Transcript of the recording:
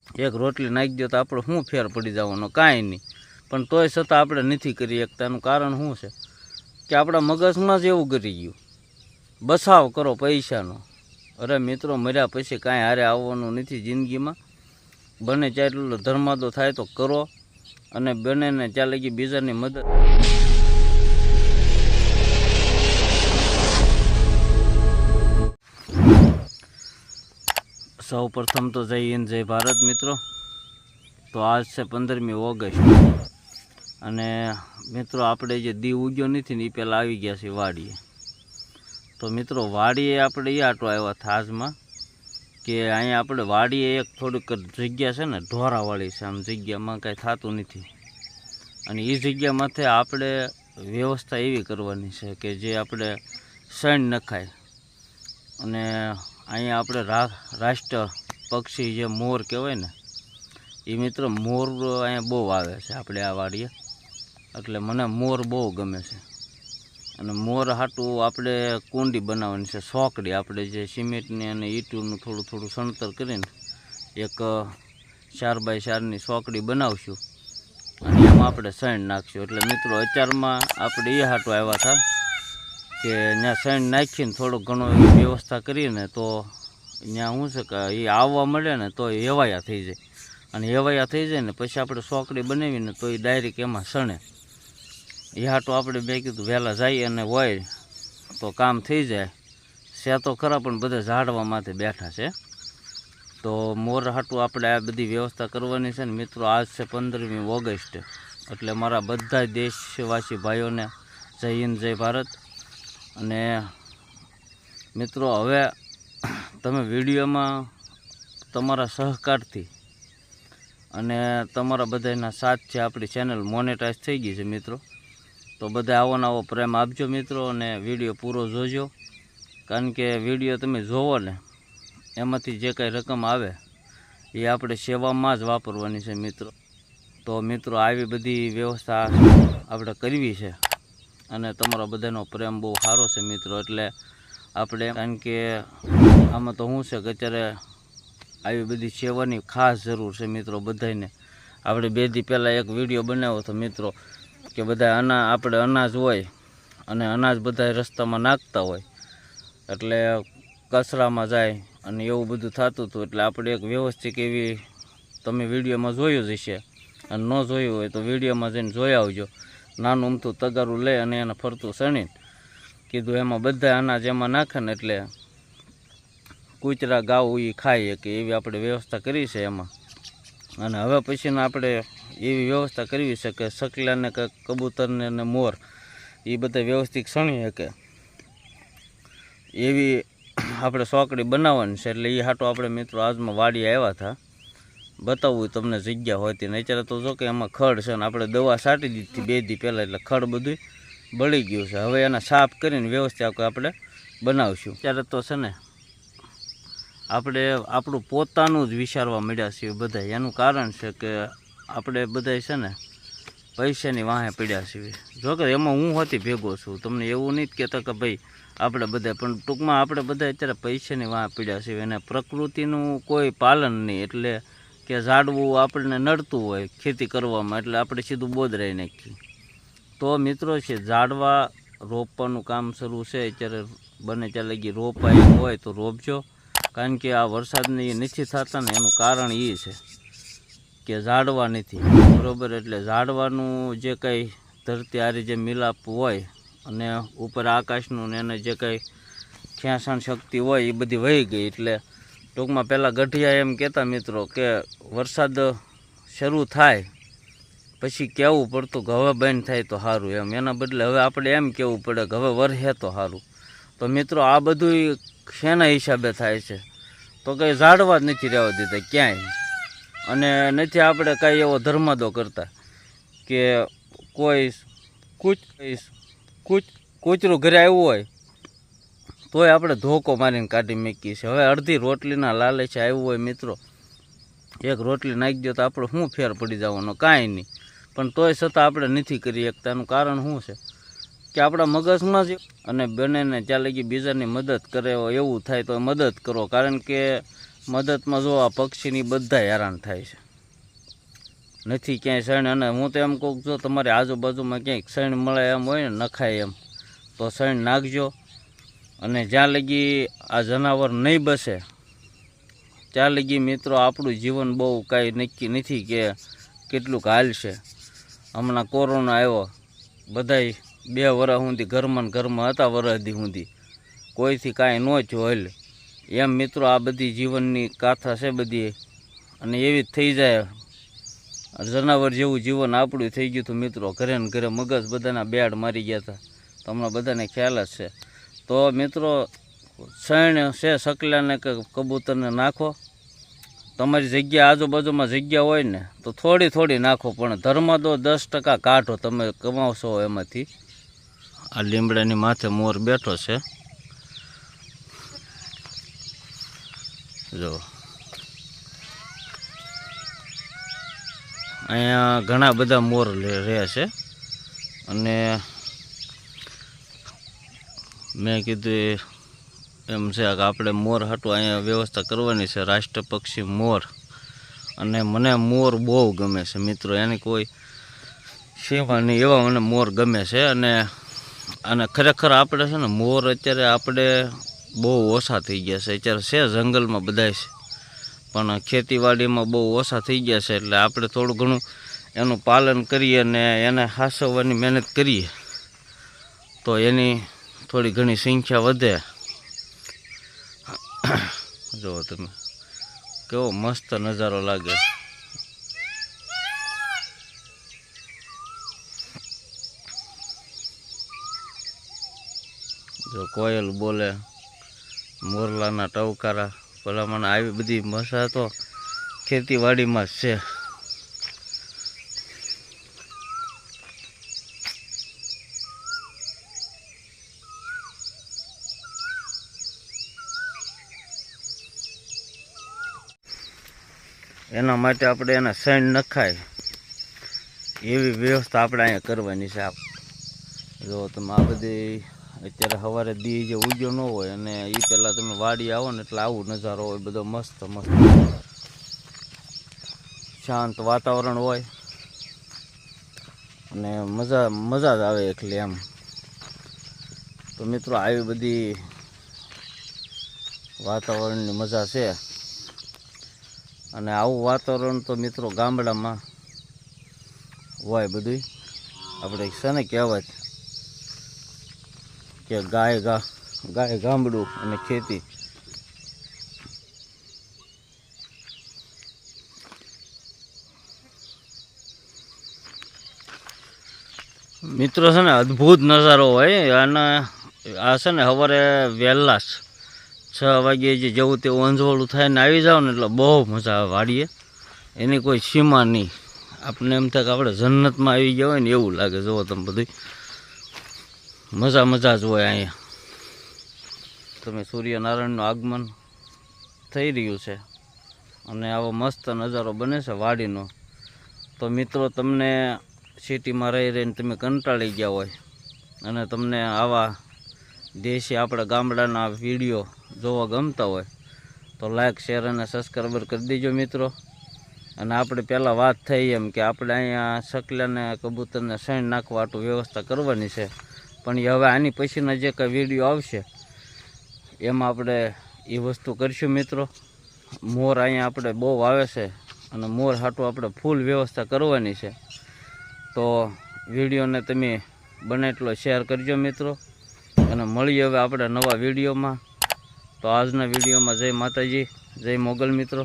એક રોટલી નાખી દો તો આપણે શું ફેર પડી જવાનો, કાંઈ નહીં. પણ તોય છતાં આપણે નથી કરી શકતા. એનું કારણ શું છે કે આપણા મગજમાં જ એવું કરી ગયું, બસાવ કરો પૈસાનો. અરે મિત્રો, મર્યા પછી કાંઈ હારે આવવાનું નથી જિંદગીમાં. બને ત્યાં એટલો ધર્માદો થાય તો કરો, અને બનેને ત્યાં લગી બીજાની મદદ. સૌ પ્રથમ તો જય હિન્દ, જય ભારત મિત્રો. તો આજ છે 15મી ઓગસ્ટ, અને મિત્રો આપણે જે દી ઉગ્યો નથી ને એ પહેલાં આવી ગયા છે વાડીએ. તો મિત્રો વાડીએ આપણે એ આટો આવ્યા હતા આજમાં, કે અહીંયા આપણે વાડીએ એક થોડીક જગ્યા છે ને ઢોરાવાળી છે, આમ જગ્યામાં કાંઈ થતું નથી. અને એ જગ્યામાંથી આપણે વ્યવસ્થા એવી કરવાની છે કે જે આપણે શણ નખાય. અને અહીંયા આપણે રાષ્ટ્ર પક્ષી જે મોર કહેવાય ને, એ મિત્રો મોર અહીંયા બહુ આવે છે આપણે આ વાડીએ. એટલે મને મોર બહુ ગમે છે. અને મોર હાટું આપણે કુંડી બનાવવાની છે, સોકડી. આપણે જે સિમેન્ટની અને ઈંટનું થોડું થોડું સણતર કરીને એક 4x4ની સોકડી બનાવશું, અને એમાં આપણે શણ નાખશું. એટલે મિત્રો અત્યારમાં આપણે એ હાટું આવ્યા હતા કે ત્યાં શણ નાખીને થોડુંક ઘણો એવી વ્યવસ્થા કરીને તો ત્યાં શું છે કે એ આવવા મળે ને તો હેવાયા થઈ જાય. અને હેવાયા થઈ જાય ને પછી આપણે સોકડી બનાવીને તો એ ડાયરેક્ટ એમાં સણે. એ હાટું આપણે બે કીધું વહેલા જઈએ અને હોય તો કામ થઈ જાય. છે તો ખરા પણ બધા ઝાડવા માથે બેઠા છે. તો મોર હાટું આપણે આ બધી વ્યવસ્થા કરવાની છે ને મિત્રો. આજ છે 15મી ઓગસ્ટ, એટલે મારા બધા દેશવાસી ભાઈઓને જય હિન્દ, જય ભારત. અને મિત્રો હવે તમે વિડીયોમાં તમારા સહકારથી અને તમારા બધાના સાથથી આપણી ચેનલ મોનેટાઈઝ થઈ ગઈ છે મિત્રો. તો બધા આવો ને આવો પ્રેમ આપજો મિત્રો, અને વિડીયો પૂરો જોજો. કારણ કે વિડીયો તમે જોવો ને એમાંથી જે કાંઈ રકમ આવે એ આપણે સેવામાં જ વાપરવાની છે મિત્રો. તો મિત્રો આવી બધી વ્યવસ્થા આપણે કરવી છે, અને તમારો બધાનો પ્રેમ બહુ સારો છે મિત્રો. એટલે આપણે, કારણ કે આમાં તો શું છે કે અત્યારે આવી બધી સેવાની ખાસ જરૂર છે મિત્રો બધાને. આપણે 2 દી પહેલાં એક વિડીયો બનાવ્યો હતો મિત્રો, કે બધા આપણે અનાજ હોય અને અનાજ બધા રસ્તામાં નાખતા હોય એટલે કચરામાં જાય અને એવું બધું થતું હતું. એટલે આપણે એક વ્યવસ્થિત એવી, તમે વિડીયોમાં જોયું જ હશે, અને ન જોયું હોય તો વિડીયોમાં જઈને જોઈ આવજો. નાનું અમથું તગારું લઈ અને એને ફરતું સણીને કીધું એમાં બધા અનાજ એમાં નાખે ને એટલે કૂતરા ગાવ એ ખાઈએ કે એવી આપણે વ્યવસ્થા કરી છે એમાં. અને હવે પછીને આપણે એવી વ્યવસ્થા કરવી છે કે સકલાને કે કબૂતરને ને મોર એ બધા વ્યવસ્થિત સણી શકે એવી આપણે સોકડી બનાવવાની છે. એટલે એ હાટો આપણે મિત્રો આજમાં વાડી આવ્યા હતા, બતાવવું તમને જગ્યા હોતી. ને અત્યારે તો જો કે એમાં ખડ છે ને આપણે દવા છાંટી દીધી 2 દી પહેલાં, એટલે ખડ બધું બળી ગયું છે. હવે એને સાફ કરીને વ્યવસ્થિત આપણે બનાવશું. ત્યારે તો છે ને આપણે આપણું પોતાનું જ વિચારવા મળ્યા છીએ બધા. એનું કારણ છે કે આપણે બધા છે ને પૈસાની વાહે પડ્યા છીએ. જોકે એમાં હું હોતી ભેગો છું, તમને એવું નહીં કહેતા કે ભાઈ આપણે બધા, પણ ટૂંકમાં આપણે બધા અત્યારે પૈસાની વાહે પડ્યા છીએ. અને પ્રકૃતિનું કોઈ પાલન નહીં. એટલે કે ઝાડવું આપણને નડતું હોય ખેતી કરવામાં, એટલે આપણે સીધું બોદરાઈ નાખીએ. તો મિત્રો છે ઝાડવા રોપવાનું કામ શરૂ છે અત્યારે. બને ત્યાં લગી રોપાય હોય તો રોપજો. કારણ કે આ વરસાદને એ નથી થતા ને એનું કારણ એ છે કે ઝાડવા નથી, બરાબર. એટલે ઝાડવાનું જે કંઈ ધરતી આરી જે મિલાપ હોય અને ઉપર આકાશનું ને એને જે કંઈ ખેંચાણ શક્તિ હોય એ બધી વહી ગઈ. એટલે ટૂંકમાં પહેલાં ગઢિયા એમ કહેતા મિત્રો કે વરસાદ શરૂ થાય પછી કહેવું પડતું કે હવે બંધ થાય તો સારું એમ. એના બદલે હવે આપણે એમ કહેવું પડે કે હવે વરસે તો સારું. તો મિત્રો આ બધું શેના હિસાબે થાય છે? તો કંઈ ઝાડવા જ નથી રહેવા દીધા ક્યાંય. અને નથી આપણે કાંઈ એવો ધર્માદો કરતા કે કોઈ કૂતરું ઘરે આવ્યું હોય તોય આપણે ધોકો મારીને કાઢી મૂકીએ છીએ. હવે અડધી રોટલીના લાલચે આવ્યું હોય મિત્રો, એક રોટલી નાખી દો તો આપણે શું ફેર પડી જવાનો, કાંઈ નહીં. પણ તોય છતાં આપણે નથી કરી શકતા. એનું કારણ શું છે કે આપણા મગજમાં જ. અને બનેને ત્યાં લગી બીજાની મદદ કરે એવું થાય તો મદદ કરો. કારણ કે મદદમાં જો આ પક્ષીની બધા હેરાન થાય છે, નથી ક્યાંય શણ. અને હું તો એમ કહું, જો તમારી આજુબાજુમાં ક્યાંય શણ મળે એમ હોય ને, નખાય એમ, તો શણ નાખજો. અને જ્યાં લગી આ જનાવર નહીં બસે ત્યાં લગી મિત્રો આપણું જીવન બહુ કાંઈ નક્કી નથી કે કેટલુંક હાલશે. હમણાં કોરોના આવ્યો, બધાય 2 વર્ષ સુધી ઘરમાં હતા, વરસદી સુધી કોઈથી કાંઈ ન થયું. એમ મિત્રો આ બધી જીવનની ગાથા છે બધી, અને એવી જ થઈ જાય. જનાવર જેવું જીવન આપણું થઈ ગયું હતું મિત્રો. ઘરે ને ઘરે મગજ બધાના બેડ મારી ગયા હતા, તો હમણાં બધાને ખ્યાલ જ છે. તો મિત્રો શણ છે સકલાને કે કબૂતરને નાખો. તમારી જગ્યા આજુબાજુમાં જગ્યા હોય ને તો થોડી થોડી નાખો, પણ ધર્મ તો 10% કાઢો, તમે કમાવશો એમાંથી. આ લીમડાની માથે મોર બેઠો છે, જો અહીંયા ઘણા બધા મોર રહે છે. અને મેં કીધું એમ છે કે આપણે મોર હાટું અહીંયા વ્યવસ્થા કરવાની છે, રાષ્ટ્ર પક્ષી મોર. અને મને મોર બહુ ગમે છે મિત્રો, એની કોઈ સેવા નહીં, એવા મને મોર ગમે છે. અને ખરેખર આપણે છે ને મોર અત્યારે આપણે બહુ ઓછા થઈ ગયા છે. અત્યારે છે જંગલમાં બધાય છે, પણ ખેતીવાડીમાં બહુ ઓછા થઈ ગયા છે. એટલે આપણે થોડું ઘણું એનું પાલન કરીએ અને એને સાચવવાની મહેનત કરીએ તો એની થોડી ઘણી સંખ્યા વધે. જુઓ તમે કેવો મસ્ત નજારો લાગે. જો કોયલ બોલે, મોરલાના ટવકારા, ભલામણ આવી બધી મજા તો ખેતીવાડીમાં જ છે. એના માટે આપણે એને શણ નખાય એવી વ્યવસ્થા આપણે અહીંયા કરવાની છે. જો તમે આ બધી અત્યારે સવારે દી જે ઉગ્યો ન હોય અને એ પહેલાં તમે વાડી આવો ને એટલે આવું નજારો હોય, બધો મસ્ત મસ્ત શાંત વાતાવરણ હોય અને મજા જ આવે એકલી એમ. તો મિત્રો આવી બધી વાતાવરણની મજા છે. અને આવું વાતાવરણ તો મિત્રો ગામડામાં હોય બધું. આપણે છે ને કહેવત કે ગાય ગામડું અને ખેતી. મિત્રો છે ને અદ્ભુત નજારો હોય. અને આ છે ને સવારે વહેલા 6 વાગ્યે જે જવું તેવું અંજવાળું થાય ને આવી જાવ ને એટલે બહુ મજા આવે વાડીએ. એની કોઈ સીમા નહીં. આપણે એમ થાય કે આપણે જન્નતમાં આવી ગયા હોય ને એવું લાગે. જુઓ તમે બધું મજા જ હોય અહીંયા. તમે સૂર્યનારાયણનું આગમન થઈ રહ્યું છે અને આવો મસ્ત નજારો બને છે વાડીનો. તો મિત્રો તમને સિટીમાં રહીને તમે કંટાળી ગયા હોય અને તમને આવા દેશી આપણા ગામડાના વિડીયો જોવા ગમતા હોય તો લાઈક, શેર અને સબસ્ક્રાઈબર કરી દેજો મિત્રો. અને આપણે પહેલાં વાત થઈ એમ કે આપણે અહીંયા સકલાને કબૂતરને શણ નાખવા આટલું વ્યવસ્થા કરવાની છે. પણ એ હવે આની પછીના જે કંઈ વિડીયો આવશે એમાં આપણે એ વસ્તુ કરીશું મિત્રો. મોર અહીંયા આપણે બહુ આવે છે અને મોર હાટું આપણે ફૂલ વ્યવસ્થા કરવાની છે. તો વિડીયોને તમે બને એટલો શેર કરજો મિત્રો. અને મળીએ હવે આપણે નવા વિડીયોમાં. તો આજના વિડીયોમાં જય માતાજી, જય મોગલ મિત્રો.